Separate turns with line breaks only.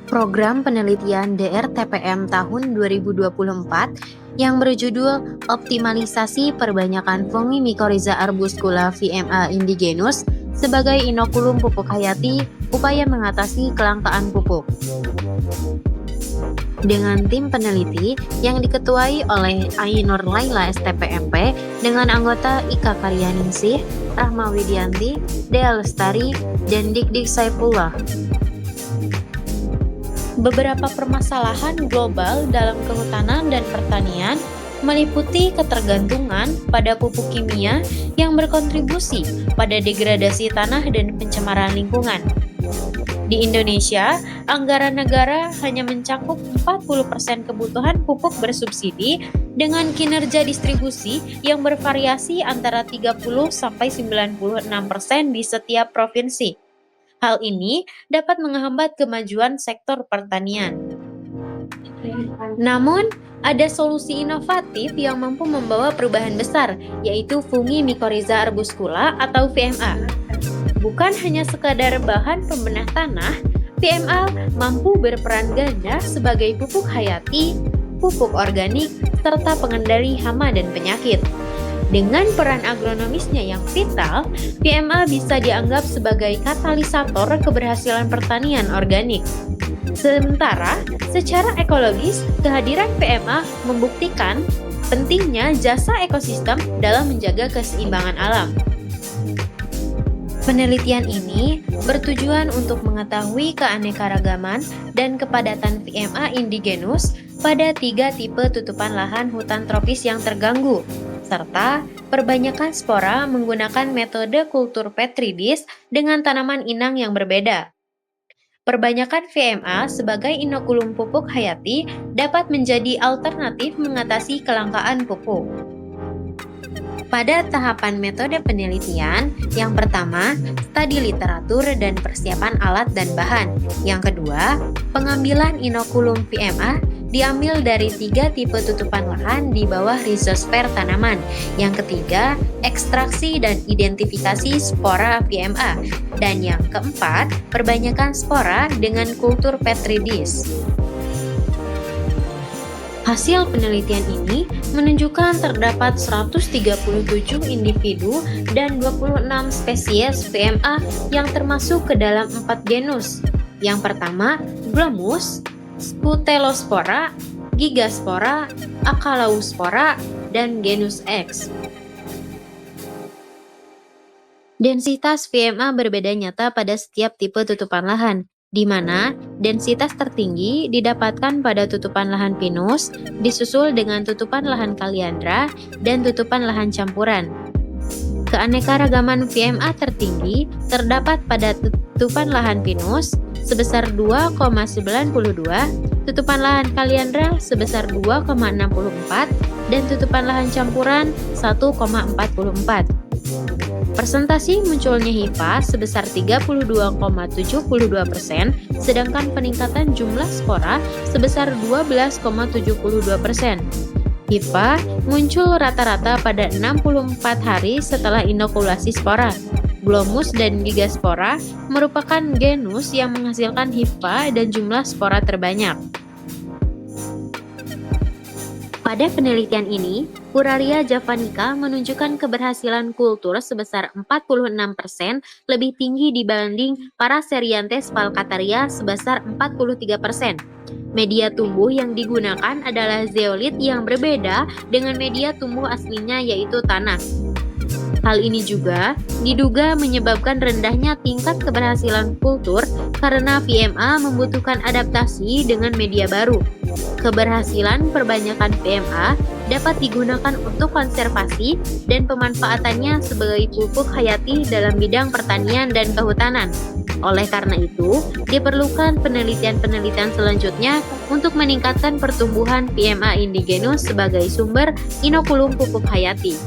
Program penelitian DRTPM tahun 2024 yang berjudul Optimalisasi Perbanyakan Fungi Mycorrhiza arbuscula VMA indigenus sebagai inokulum pupuk hayati, upaya mengatasi kelangkaan pupuk. Dengan tim peneliti yang diketuai oleh Ainur Laila STPMP dengan anggota Ika Karyaningsih, Rahma Widianti, Dea Lestari, dan Dik Saifullah. Beberapa permasalahan global dalam kehutanan dan pertanian meliputi ketergantungan pada pupuk kimia yang berkontribusi pada degradasi tanah dan pencemaran lingkungan. Di Indonesia, anggaran negara hanya mencakup 40% kebutuhan pupuk bersubsidi dengan kinerja distribusi yang bervariasi antara 30-96% di setiap provinsi. Hal ini dapat menghambat kemajuan sektor pertanian. Namun, ada solusi inovatif yang mampu membawa perubahan besar, yaitu fungi mycorrhiza arbuscula atau VMA. Bukan hanya sekadar bahan pembenah tanah, VMA mampu berperan ganda sebagai pupuk hayati, pupuk organik, serta pengendali hama dan penyakit. Dengan peran agronomisnya yang vital, VMA bisa dianggap sebagai katalisator keberhasilan pertanian organik. Sementara, secara ekologis, kehadiran VMA membuktikan pentingnya jasa ekosistem dalam menjaga keseimbangan alam. Penelitian ini bertujuan untuk mengetahui keanekaragaman dan kepadatan VMA indigenus pada 3 tipe tutupan lahan hutan tropis yang terganggu, serta perbanyakan spora menggunakan metode kultur petri dish dengan tanaman inang yang berbeda. Perbanyakan VMA sebagai inokulum pupuk hayati dapat menjadi alternatif mengatasi kelangkaan pupuk. Pada tahapan metode penelitian, yang pertama, studi literatur dan persiapan alat dan bahan. Yang kedua, pengambilan inokulum VMA diambil dari 3 tipe tutupan lahan di bawah rizosfer tanaman. Yang ketiga, ekstraksi dan identifikasi spora VMA. Dan yang keempat, perbanyakan spora dengan kultur petri dish. Hasil penelitian ini menunjukkan terdapat 137 individu dan 26 spesies VMA yang termasuk ke dalam 4 genus. Yang pertama, Glomus, Scutellospora, Gigaspora, Acaulauspora, dan genus X. Densitas VMA berbeda nyata pada setiap tipe tutupan lahan, di mana densitas tertinggi didapatkan pada tutupan lahan pinus, disusul dengan tutupan lahan kaliandra, dan tutupan lahan campuran. Keanekaragaman VMA tertinggi terdapat pada tutupan lahan pinus sebesar 2,92, tutupan lahan kaliandra sebesar 2,64, dan tutupan lahan campuran 1,44. Persentasi munculnya HIPA sebesar 32,72%, sedangkan peningkatan jumlah spora sebesar 12,72%. HIPA muncul rata-rata pada 64 hari setelah inokulasi spora. Glomus dan Gigaspora merupakan genus yang menghasilkan HIPA dan jumlah spora terbanyak. Pada penelitian ini, Puraria javanica menunjukkan keberhasilan kultur sebesar 46% lebih tinggi dibanding Paraserianthes falcataria sebesar 43%. Media tumbuh yang digunakan adalah zeolit yang berbeda dengan media tumbuh aslinya yaitu tanah. Hal ini juga diduga menyebabkan rendahnya tingkat keberhasilan kultur karena VMA membutuhkan adaptasi dengan media baru. Keberhasilan perbanyakan VMA dapat digunakan untuk konservasi dan pemanfaatannya sebagai pupuk hayati dalam bidang pertanian dan kehutanan. Oleh karena itu, diperlukan penelitian-penelitian selanjutnya untuk meningkatkan pertumbuhan VMA indigenus sebagai sumber inokulum pupuk hayati.